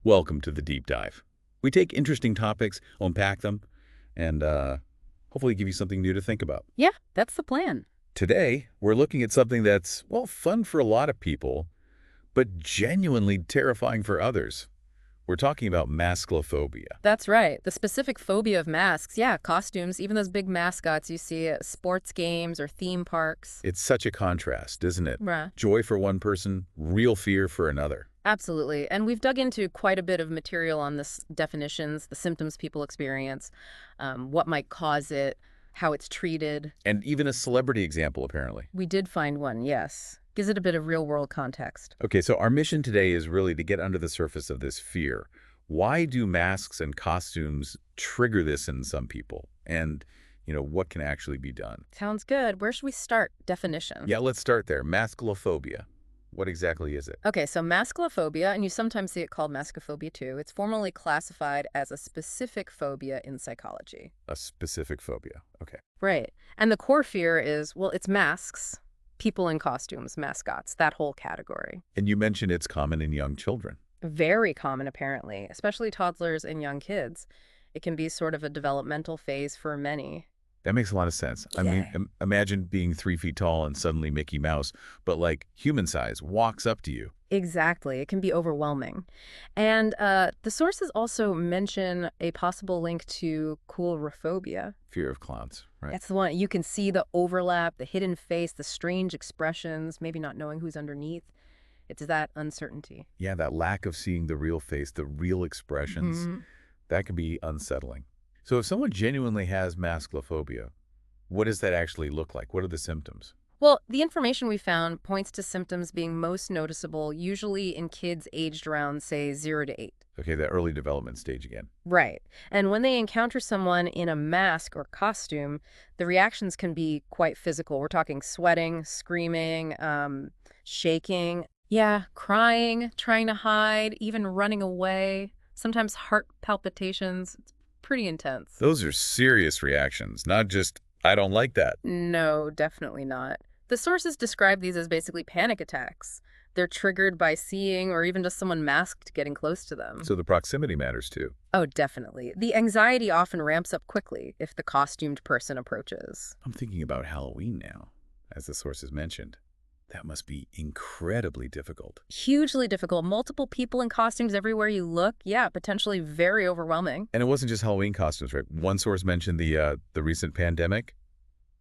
Welcome to the deep dive. We take interesting topics, unpack them, and hopefully give you something new to think about. Yeah, that's the plan. Today, we're looking at something that's, well, fun for a lot of people, but genuinely terrifying for others. We're talking about masklophobia. That's right. The specific phobia of masks, yeah, costumes, even those big mascots you see at sports games or theme parks. It's such a contrast, isn't it? Right. Joy for one person, real fear for another. Absolutely. And we've dug into quite a bit of material on this definitions, the symptoms people experience, what might cause it, how it's treated. And even a celebrity example, apparently. We did find one, yes. Gives it a bit of real-world context. Okay, so our mission today is really to get under the surface of this fear. Why do masks and costumes trigger this in some people? And, what can actually be done? Sounds good. Where should we start? Definition. Yeah, let's start there. Masklophobia. What exactly is it? Okay, so masklophobia, and you sometimes see it called masklophobia too, it's formally classified as a specific phobia in psychology. A specific phobia. Okay. Right. And the core fear is, well, it's masks, people in costumes, mascots, that whole category. And you mentioned it's common in young children. Very common, apparently, especially toddlers and young kids. It can be sort of a developmental phase for many. That makes a lot of sense. I mean, Yeah. imagine being 3 feet tall and suddenly Mickey Mouse, but like human size, walks up to you. Exactly. It can be overwhelming. And the sources also mention a possible link to coulrophobia. Fear of clowns, right? That's the one. You can see the overlap, the hidden face, the strange expressions, maybe not knowing who's underneath. It's that uncertainty. Yeah, that lack of seeing the real face, the real expressions, Mhm. that can be unsettling. So if someone genuinely has masklophobia, what does that actually look like? What are the symptoms? Well, the information we found points to symptoms being most noticeable, usually in kids aged around, say, 0 to 8. Okay, the early development stage again. Right. And when they encounter someone in a mask or costume, the reactions can be quite physical. We're talking sweating, screaming, shaking, yeah, crying, trying to hide, even running away, sometimes heart palpitations. It's pretty intense. Those are serious reactions, not just, I don't like that. No, definitely not. The sources describe these as basically panic attacks. They're triggered by seeing or even just someone masked getting close to them. So the proximity matters too. Oh, definitely. The anxiety often ramps up quickly if the costumed person approaches. I'm thinking about Halloween now, as the sources mentioned. That must be incredibly difficult. Hugely difficult. Multiple people in costumes everywhere you look. Yeah, potentially very overwhelming. And it wasn't just Halloween costumes, right? One source mentioned the recent pandemic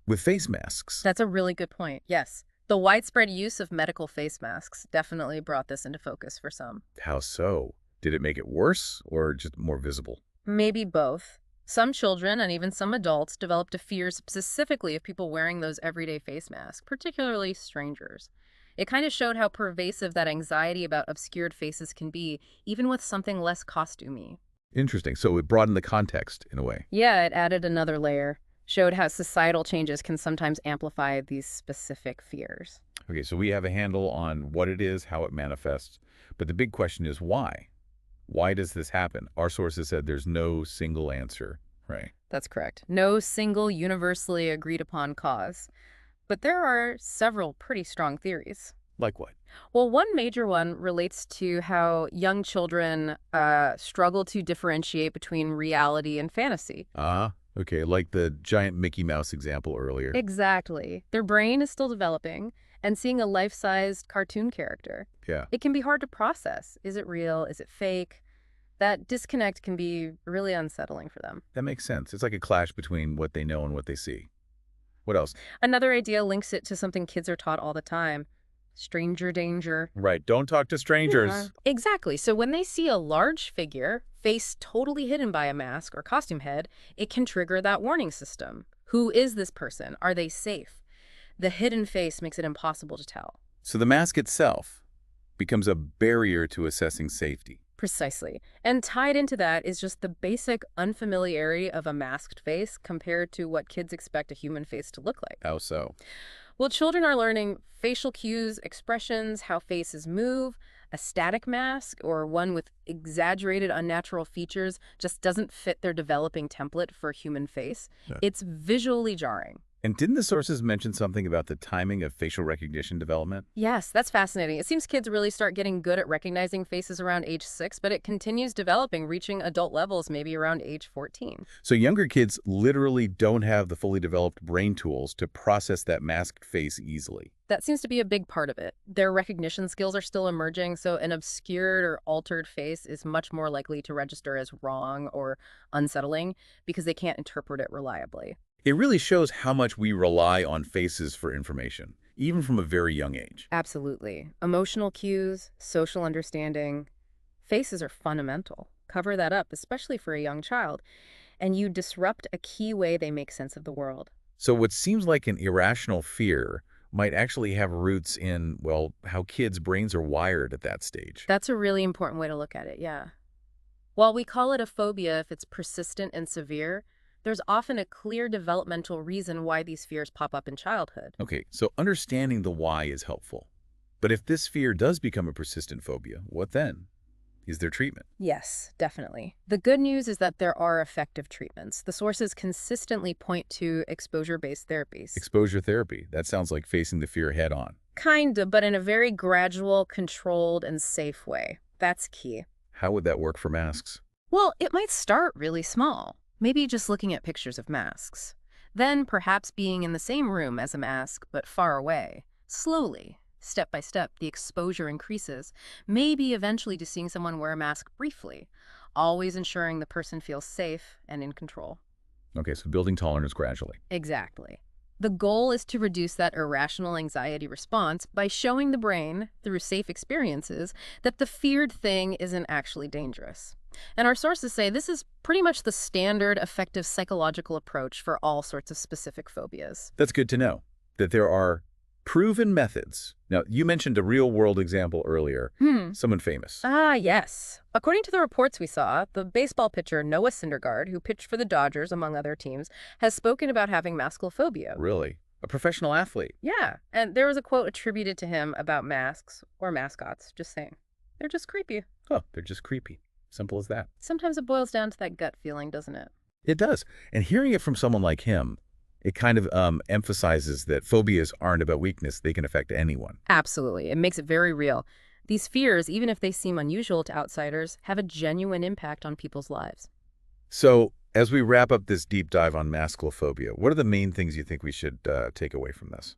with face masks. That's a really good point. Yes. The widespread use of medical face masks definitely brought this into focus for some. How so? Did it make it worse or just more visible? Maybe both. Some children and even some adults developed a fear specifically of people wearing those everyday face masks, particularly strangers. It kind of showed how pervasive that anxiety about obscured faces can be, even with something less costumey. Interesting. So it broadened the context in a way. Yeah, it added another layer, showed how societal changes can sometimes amplify these specific fears. Okay, so we have a handle on what it is, how it manifests. But the big question is why? Why does this happen? Our sources said there's no single answer, right? That's correct. No single universally agreed upon cause. But there are several pretty strong theories. Like what? Well, one major one relates to how young children struggle to differentiate between reality and fantasy. Okay, like the giant Mickey Mouse example earlier. Exactly. Their brain is still developing, and seeing a life-sized cartoon character, Yeah. it can be hard to process. Is it real? Is it fake? That disconnect can be really unsettling for them. That makes sense. It's like a clash between what they know and what they see. What else? Another idea links it to something kids are taught all the time: stranger danger. Right, don't talk to strangers. Yeah. Exactly. So when they see a large figure, face totally hidden by a mask or costume head, it can trigger that warning system. Who is this person? Are they safe? The hidden face makes it impossible to tell. So the mask itself becomes a barrier to assessing safety. Precisely. And tied into that is just the basic unfamiliarity of a masked face compared to what kids expect a human face to look like. How so? Well, children are learning facial cues, expressions, how faces move. A static mask or one with exaggerated unnatural features just doesn't fit their developing template for a human face. Yeah. It's visually jarring. And didn't the sources mention something about the timing of facial recognition development? Yes, that's fascinating. It seems kids really start getting good at recognizing faces around age 6, but it continues developing, reaching adult levels maybe around age 14. So younger kids literally don't have the fully developed brain tools to process that masked face easily. That seems to be a big part of it. Their recognition skills are still emerging, so an obscured or altered face is much more likely to register as wrong or unsettling because they can't interpret it reliably. It really shows how much we rely on faces for information, even from a very young age. Absolutely. Emotional cues, social understanding, faces are fundamental. Cover that up, especially for a young child, and you disrupt a key way they make sense of the world. So what seems like an irrational fear might actually have roots in, well, how kids' brains are wired at that stage. That's a really important way to look at it, yeah. While we call it a phobia if it's persistent and severe, there's often a clear developmental reason why these fears pop up in childhood. Okay, so understanding the why is helpful. But if this fear does become a persistent phobia, what then? Is there treatment? Yes, definitely. The good news is that there are effective treatments. The sources consistently point to exposure-based therapies. Exposure therapy. That sounds like facing the fear head on. Kinda, but in a very gradual, controlled, and safe way. That's key. How would that work for masks? Well, it might start really small. Maybe just looking at pictures of masks. Then perhaps being in the same room as a mask, but far away. Slowly, step by step, the exposure increases. Maybe eventually to seeing someone wear a mask briefly. Always ensuring the person feels safe and in control. Okay, so building tolerance gradually. Exactly. The goal is to reduce that irrational anxiety response by showing the brain, through safe experiences, that the feared thing isn't actually dangerous. And our sources say this is pretty much the standard effective psychological approach for all sorts of specific phobias. That's good to know, that there are proven methods. Now, you mentioned a real-world example earlier, someone famous. Ah, yes. According to the reports we saw, the baseball pitcher Noah Syndergaard, who pitched for the Dodgers, among other teams, has spoken about having masklophobia. Really? A professional athlete? Yeah, and there was a quote attributed to him about masks, or mascots, just saying. They're just creepy. Oh, they're just creepy. Simple as that. Sometimes it boils down to that gut feeling, doesn't it? It does. And hearing it from someone like him, it kind of emphasizes that phobias aren't about weakness. They can affect anyone. Absolutely. It makes it very real. These fears, even if they seem unusual to outsiders, have a genuine impact on people's lives. So as we wrap up this deep dive on masklophobia, what are the main things you think we should take away from this?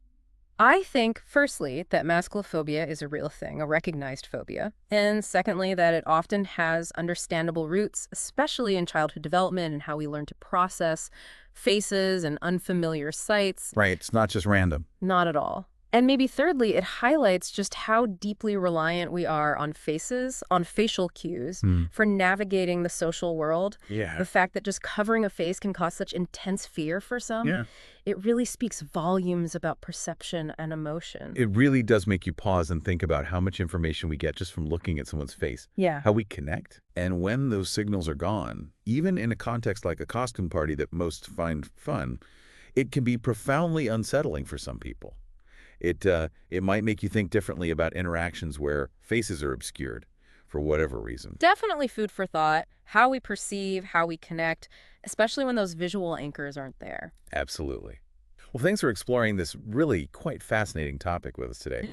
I think, firstly, that masklophobia is a real thing, a recognized phobia. And secondly, that it often has understandable roots, especially in childhood development and how we learn to process faces and unfamiliar sights. Right. It's not just random. Not at all. And maybe thirdly, it highlights just how deeply reliant we are on faces, on facial cues, for navigating the social world. Yeah. The fact that just covering a face can cause such intense fear for some, it really speaks volumes about perception and emotion. It really does make you pause and think about how much information we get just from looking at someone's face. Yeah. How we connect. And when those signals are gone, even in a context like a costume party that most find fun, it can be profoundly unsettling for some people. It might make you think differently about interactions where faces are obscured for whatever reason. Definitely food for thought, how we perceive, how we connect, especially when those visual anchors aren't there. Absolutely. Well, thanks for exploring this really quite fascinating topic with us today.